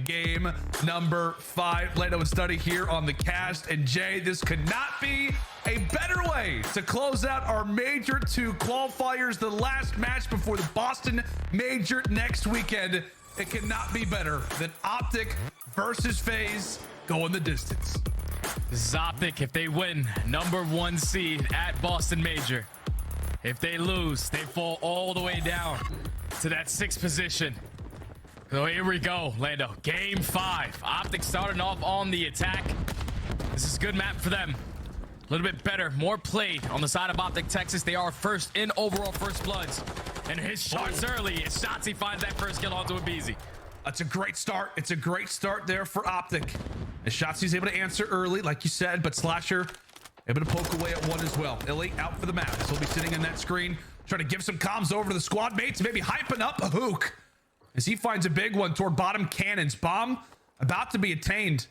game number 5. Lando and Study here on the cast. And Jay, this could not be a better way to close out our Major 2 qualifiers, the last match before the Boston Major next weekend. It cannot be better than OpTic versus FaZe going the distance. This is OpTic. If they win, #1 seed at Boston Major. If they lose, they fall all the way down to that 6th position. So here we go, Lando. Game 5. OpTic starting off on the attack. This is a good map for them. A little bit better, more played on the side of OpTic Texas. They are first in overall first bloods. And his shots early as Shotsy finds that first kill onto a BZ. That's a great start. It's a great start there for OpTic. As Shotsy's able to answer early, like you said, but Slasher able to poke away at one as well. Illy out for the map. So he'll be sitting in that screen, trying to give some comms over to the squad mates, maybe hyping up a hook as he finds a big one toward bottom cannons. Bomb about to be attained.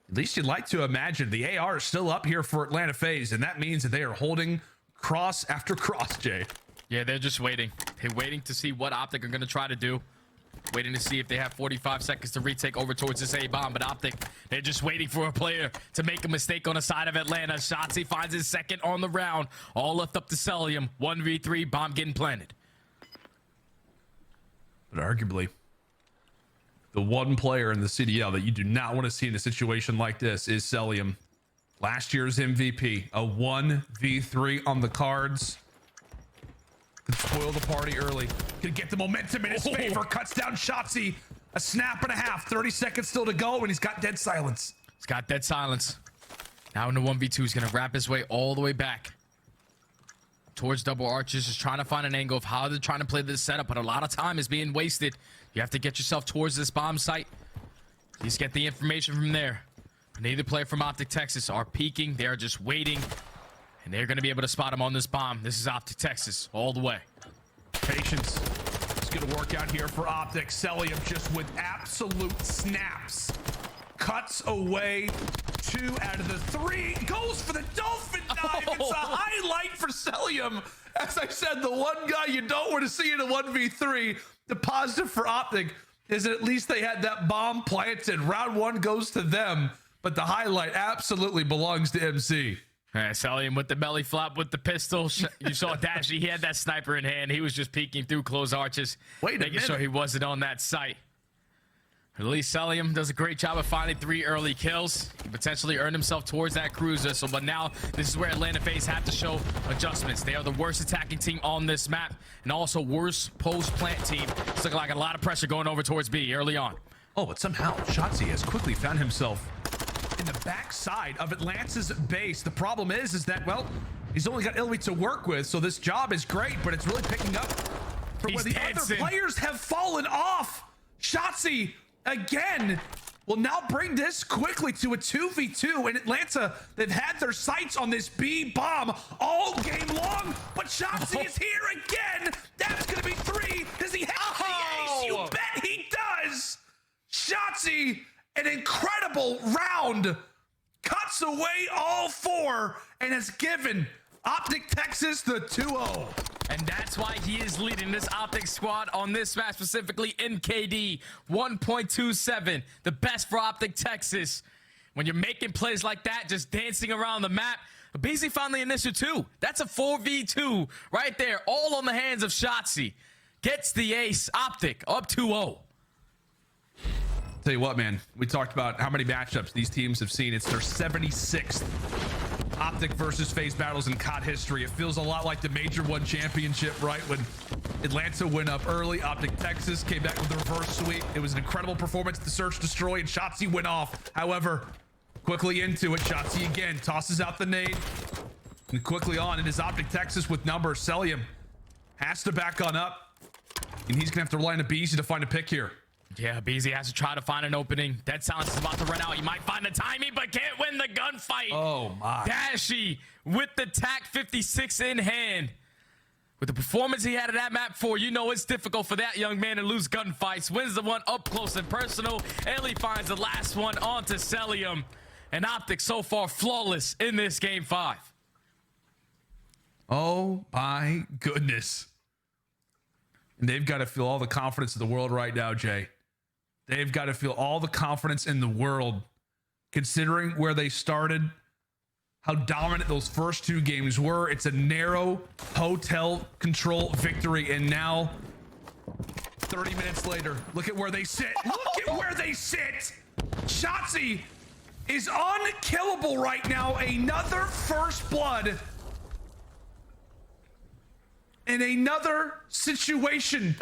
At least you'd like to imagine the AR is still up here for Atlanta FaZe, and that means that they are holding cross after cross, Jay. Yeah, they're just waiting. They're waiting to see what OpTic are going to try to do. Waiting to see if they have 45 seconds to retake over towards this A-bomb. But OpTic, they're just waiting for a player to make a mistake on the side of Atlanta. Shotsy finds his second on the round. All left up to Celium. 1v3, bomb getting planted. But arguably, the one player in the CDL that you do not want to see in a situation like this is Celium. Last year's MVP. A 1v3 on the cards. Could spoil the party early. Could get the momentum in his favor. Cuts down Shotsy. A snap and a half. 30 seconds still to go, and he's got dead silence. He's got dead silence. Now into 1v2. He's going to wrap his way all the way back towards double arches. Just trying to find an angle of how they're trying to play this setup, but a lot of time is being wasted. You have to get yourself towards this bomb site. You just get the information from there. But neither player from OpTic Texas are peeking. They are just waiting. And they're going to be able to spot him on this bomb. This is OpTic Texas all the way. Patience. It's going to work out here for OpTic. Celium just with absolute snaps. Cuts away 2 out of the 3. Goes for the dolphin dive. It's a highlight for Celium. As I said, the one guy you don't want to see in a 1v3. The positive for OpTic is that at least they had that bomb planted. Round 1 goes to them. But the highlight absolutely belongs to MC. Celium with the belly flop with the pistol. You saw Dashy. He had that sniper in hand. He was just peeking through closed arches, making sure he wasn't on that site. At least Celium does a great job of finding 3 early kills. He potentially earned himself towards that cruiser. But now this is where Atlanta FaZe have to show adjustments. They are the worst attacking team on this map and also worst post-plant team. It's looking like a lot of pressure going over towards B early on. Oh, but somehow Shotsy has quickly found himself in the backside of Atlanta's base. The problem is that, well, he's only got Illy to work with, so this job is great, but it's really picking up from where the other players have fallen off. Shotsy, again, will now bring this quickly to a 2v2, and Atlanta, they've had their sights on this B bomb all game long, but Shotsy is here again. That's going to be 3. Does he have the ace? You bet he does. Shotsy, an incredible round, cuts away all 4 and has given OpTic Texas the 2-0. And that's why he is leading this OpTic squad on this match, specifically in KD 1.27, the best for OpTic Texas. When you're making plays like that, just dancing around the map, BZ found the initial 2. That's a 4v2 right there, all on the hands of Shotsy. Gets the ace. OpTic up 2-0. Tell you what, man, we talked about how many matchups these teams have seen. It's their 76th OpTic versus FaZe battles in COD history. It feels a lot like the Major 1 championship, right? When Atlanta went up early, OpTic Texas came back with the reverse sweep. It was an incredible performance to search, destroy, and Shotsy went off. However, quickly into it, Shotsy again tosses out the nade. And quickly on, it is OpTic Texas with numbers. Celium has to back on up. And he's going to have to rely on a BZ to find a pick here. Yeah, BZ has to try to find an opening. Dead silence is about to run out. He might find the timing, but can't win the gunfight. Oh, my. Dashy with the TAC 56 in hand. With the performance he had at that map 4, you know it's difficult for that young man to lose gunfights. Wins the one up close and personal. And he finds the last one onto Celium. And OpTic so far flawless in this game 5. Oh, my goodness. And they've got to feel all the confidence in the world right now, Jay. They've got to feel all the confidence in the world, considering where they started, how dominant those first 2 games were. It's a narrow hotel control victory, and now 30 minutes later, look at where they sit. Look at where they sit. Shotsy is unkillable right now. Another first blood in another situation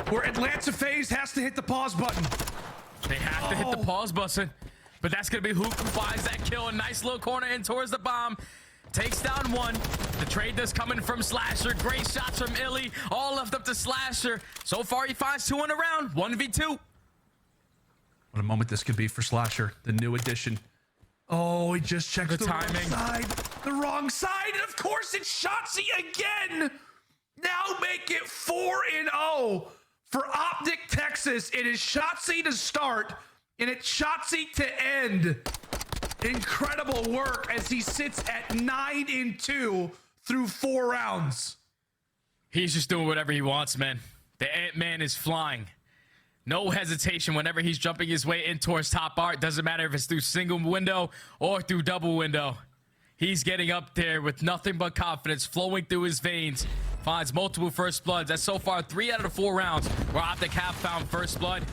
where Atlanta FaZe has to hit the pause button. They have to hit the pause button, but that's gonna be Hook who finds that kill. A nice little corner in towards the bomb. Takes down one. The trade does come in from Slasher. Great shots from Illy. All left up to Slasher. So far, he finds 2 in a round. 1v2. What a moment this could be for Slasher, the new addition. Oh, he just checked the timing. wrong side. The wrong side. And of course, it's Shotsy again. Now make it 4-0 for OpTic Texas. It is Shotsy to start, and it's Shotsy to end. Incredible work as he sits at 9-2 through 4 rounds. He's just doing whatever he wants, man. The Ant-Man is flying. No hesitation whenever he's jumping his way in towards top art. Doesn't matter if it's through single window or through double window. He's getting up there with nothing but confidence flowing through his veins. Finds multiple first bloods. That's so far 3 out of the 4 rounds where OpTic have found first blood.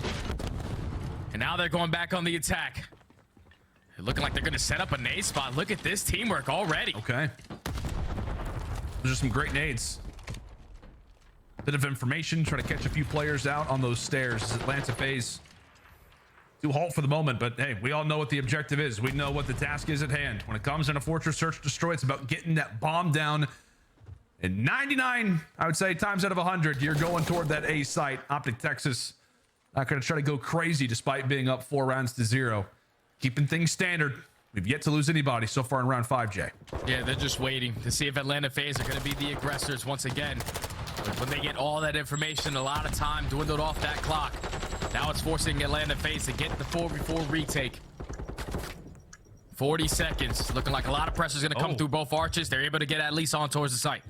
And now they're going back on the attack. They're looking like they're going to set up a nade spot. Look at this teamwork already. Okay. Those are some great nades. Bit of information, try to catch a few players out on those stairs. Atlanta FaZe do halt for the moment, but hey, we all know what the objective is. We know what the task is at hand. When it comes in a Fortress Search Destroy, it's about getting that bomb down. And 99, I would say, times out of 100, you're going toward that A site. OpTic Texas not going to try to go crazy despite being up 4 rounds to 0. Keeping things standard. We've yet to lose anybody so far in round 5, Jay. Yeah, they're just waiting to see if Atlanta FaZe are going to be the aggressors once again. But when they get all that information, a lot of time dwindled off that clock. Now it's forcing Atlanta FaZe to get the 4v4 retake. 40 seconds. Looking like a lot of pressure is going to come through both arches. They're able to get at least on towards the site.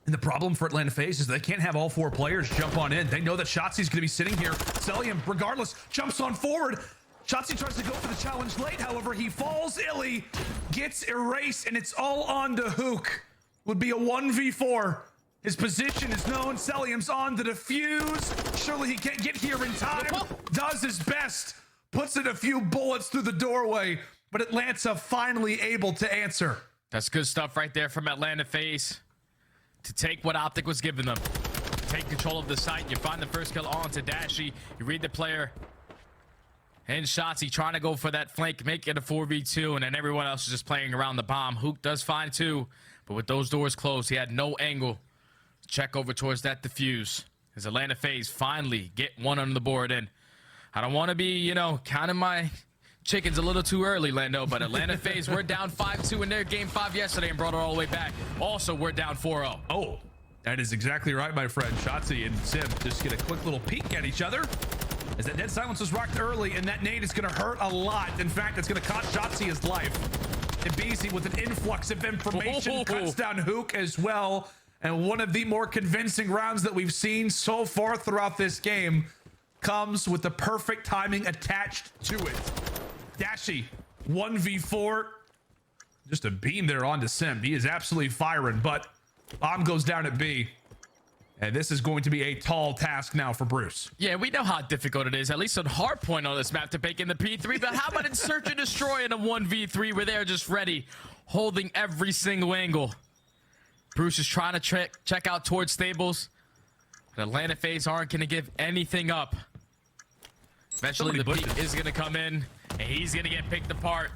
And the problem for Atlanta FaZe is they can't have all 4 players jump on in. They know that Shotsy's going to be sitting here. Celium, regardless, jumps on forward. Shotsy tries to go for the challenge late. However, he falls. Illy gets erased, and it's all on to Hook. Would be a 1v4. His position is known. Celium's on the defuse. Surely he can't get here in time. Does his best. Puts in a few bullets through the doorway. But Atlanta finally able to answer. That's good stuff right there from Atlanta FaZe. To take what OpTic was giving them. Take control of the site. You find the first kill on to Dashy. You read the player. And Shotsy trying to go for that flank, make it a 4v2, and then everyone else is just playing around the bomb. Hook does find 2, but with those doors closed, he had no angle. Check over towards that defuse. As Atlanta FaZe finally get 1 on the board, and I don't want to be, you know, counting my chickens a little too early, Lando, but Atlanta FaZe, we're down 5-2 in their game 5 yesterday and brought it all the way back. Also, we're down 4-0. Oh, that is exactly right, my friend. Shotsy and Sim just get a quick little peek at each other. As that dead silence was rocked early, and that nade is going to hurt a lot. In fact, it's going to cost Shotsy his life. And BZ with an influx of information cuts down Hook as well. And one of the more convincing rounds that we've seen so far throughout this game comes with the perfect timing attached to it. Dashy, 1v4. Just a beam there onto Sim. He is absolutely firing, but bomb goes down at B. And this is going to be a tall task now for Bruce. Yeah, we know how difficult it is, at least on hardpoint on this map, to bake in the P3. But how about in Search and Destroy in a 1v3 where they're just ready, holding every single angle? Bruce is trying to check out towards Stables. But Atlanta FaZe aren't going to give anything up. Eventually, the peak is going to come in, and he's going to get picked apart.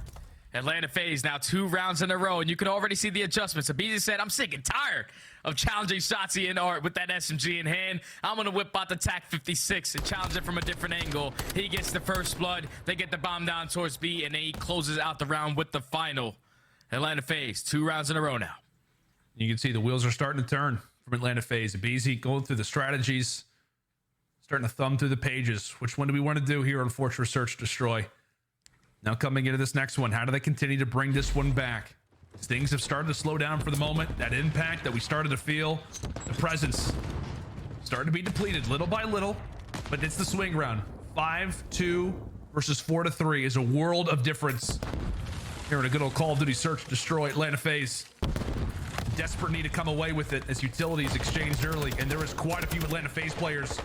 Atlanta FaZe now 2 rounds in a row, and you can already see the adjustments. Abizi said, I'm sick and tired of challenging Shotsy and Art with that SMG in hand. I'm going to whip out the TAC 56 and challenge it from a different angle. He gets the first blood. They get the bomb down towards B, and then he closes out the round with the final. Atlanta FaZe, 2 rounds in a row now. You can see the wheels are starting to turn from Atlanta FaZe. Abizi going through the strategies, starting to thumb through the pages. Which one do we want to do here on Fortress Search Destroy? Now coming into this next one, how do they continue to bring this one back? Things have started to slow down for the moment. That impact that we started to feel, the presence starting to be depleted little by little, but it's the swing round. 5-2 versus 4-3 is a world of difference. Here in a good old Call of Duty search and destroy Atlanta FaZe. Desperate need to come away with it as utilities exchanged early, and there is quite a few Atlanta FaZe players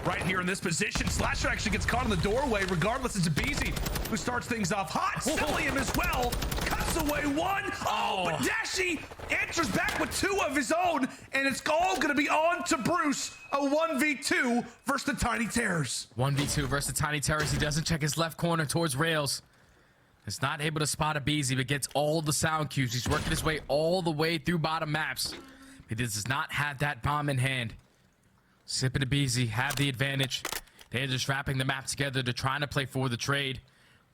right here in this position. Slasher actually gets caught in the doorway. Regardless, it's Beezy who starts things off hot. Cillian as well cuts away one. But Dashy answers back with 2 of his own, and it's all going to be on to Bruce. A 1v2 versus the Tiny Terrors. 1v2 versus the Tiny Terrors. He doesn't check his left corner towards rails. He's not able to spot a Beezy, but gets all the sound cues. He's working his way all the way through bottom maps. He does not have that bomb in hand. Sip and Beezy have the advantage. They're just wrapping the map together. They're trying to play for the trade.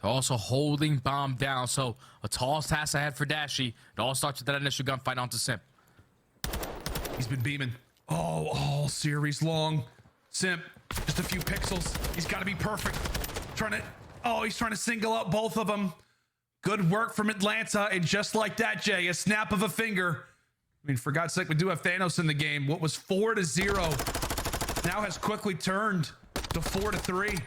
They're also holding bomb down. So a tall task ahead for Dashy. It all starts with that initial gunfight onto Simp. He's been beaming. All series long. Simp, just a few pixels. He's got to be perfect. He's trying to single out both of them. Good work from Atlanta, and just like that, Jay, a snap of a finger. I mean, for God's sake, we do have Thanos in the game. What was 4-0 now has quickly turned to 4-3.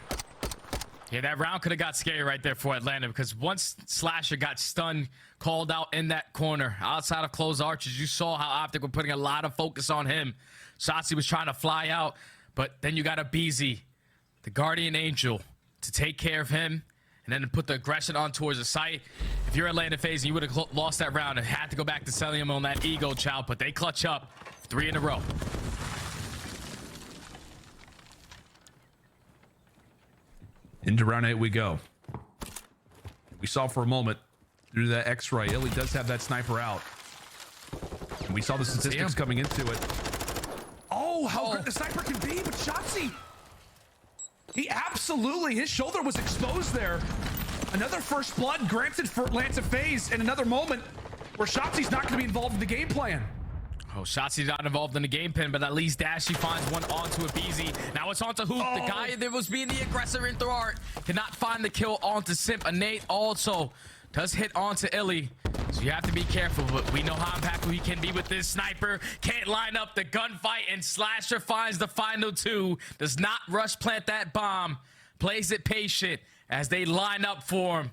Yeah, that round could have got scary right there for Atlanta, because once Slasher got stunned, called out in that corner, outside of closed arches, you saw how OpTic were putting a lot of focus on him. Shotsy was trying to fly out, but then you got a Beezy, the Guardian Angel, to take care of him, and then to put the aggression on towards the site. If you're Atlanta FaZe, you would have lost that round and had to go back to selling him on that ego chow, but they clutch up 3 in a row. Into round 8 we go. We saw for a moment through that X-ray, Illy does have that sniper out. And we saw the statistics coming into it. How good the sniper can be, but Shotsy, he absolutely, his shoulder was exposed there. Another first blood granted for Atlanta FaZe in another moment where Shotsy's not going to be involved in the game plan. Shotsy's not involved in the game plan, but at least Dashy finds one onto a Beezy. Now it's onto Hoop. The guy that was being the aggressor in through art cannot find the kill onto Simp. A nade also does hit onto Illy, so you have to be careful, but we know how impactful he can be with this sniper. Can't line up the gunfight, and Slasher finds the final 2. Does not rush plant that bomb. Plays it patient as they line up for him.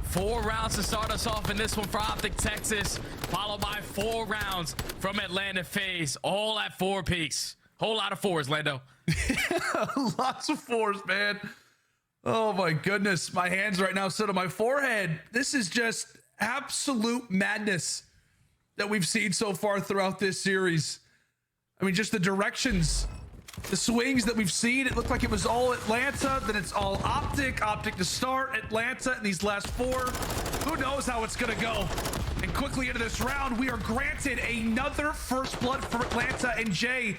4 rounds to start us off in this one for OpTic Texas, followed by 4 rounds from Atlanta FaZe, all at 4 peaks. Whole lot of 4s, Lando. Lots of 4s, man. Oh my goodness, my hands right now sit on my forehead. This is just absolute madness that we've seen so far throughout this series. I mean, just the directions, the swings that we've seen. It looked like it was all Atlanta, then it's all OpTic to start, Atlanta in these last 4. Who knows how it's gonna go? And quickly into this round, we are granted another first blood for Atlanta, and Jay,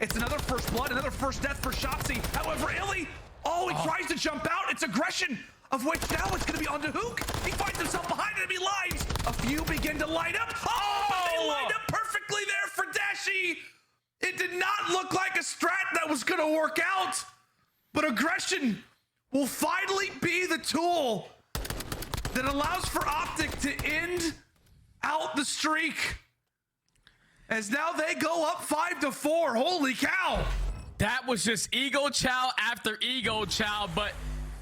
it's another first blood, another first death for Shotsy. However, Illy, he tries to jump out. It's aggression, of which now it's going to be onto Hook. He finds himself behind enemy lines. A few begin to light up. But they lined up perfectly there for Dashy. It did not look like a strat that was going to work out. But aggression will finally be the tool that allows for OpTic to end out the streak. As now they go up 5-4. Holy cow. That was just ego chow after ego chow, but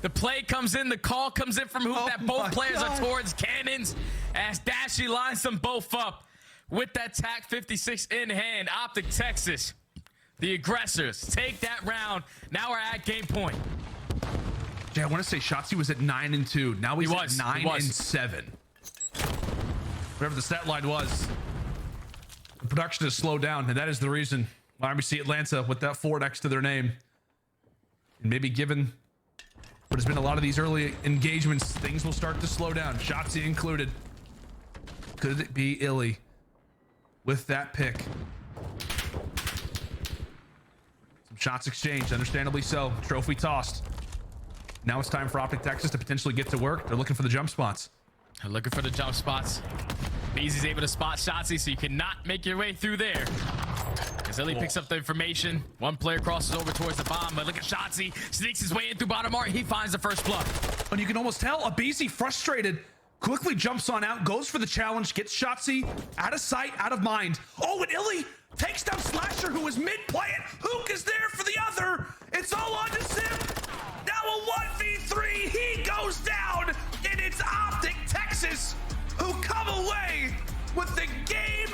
the play comes in, the call comes in from Hoop that both players are towards cannons as Dashy lines them both up with that TAC 56 in hand. OpTic Texas, the aggressors, take that round. Now we're at game point. Jay, I want to say Shotsy was at 9-2. Now he's at 9-7. Whatever the stat line was, the production has slowed down, and that is the reason why we see Atlanta with that 4 next to their name. And maybe given what has been a lot of these early engagements, things will start to slow down, Shotsy included. Could it be Illy with that pick? Some shots exchanged, understandably so. Trophy tossed. Now it's time for OpTic Texas to potentially get to work. They're looking for the jump spots. They're looking for the jump spots. Beezy's able to spot Shotsy, so you cannot make your way through there. As Illy picks up the information, one player crosses over towards the bomb, but look at Shotsy, sneaks his way in through bottom art. He finds the first blood. And you can almost tell a Beezy frustrated, quickly jumps on out, goes for the challenge, gets Shotsy out of sight, out of mind. And Illy takes down Slasher, who is mid-play it. Hook is there for the other. It's all on to Sim. now a 1v3. He goes down, and it's OpTic Texas who come away with the game.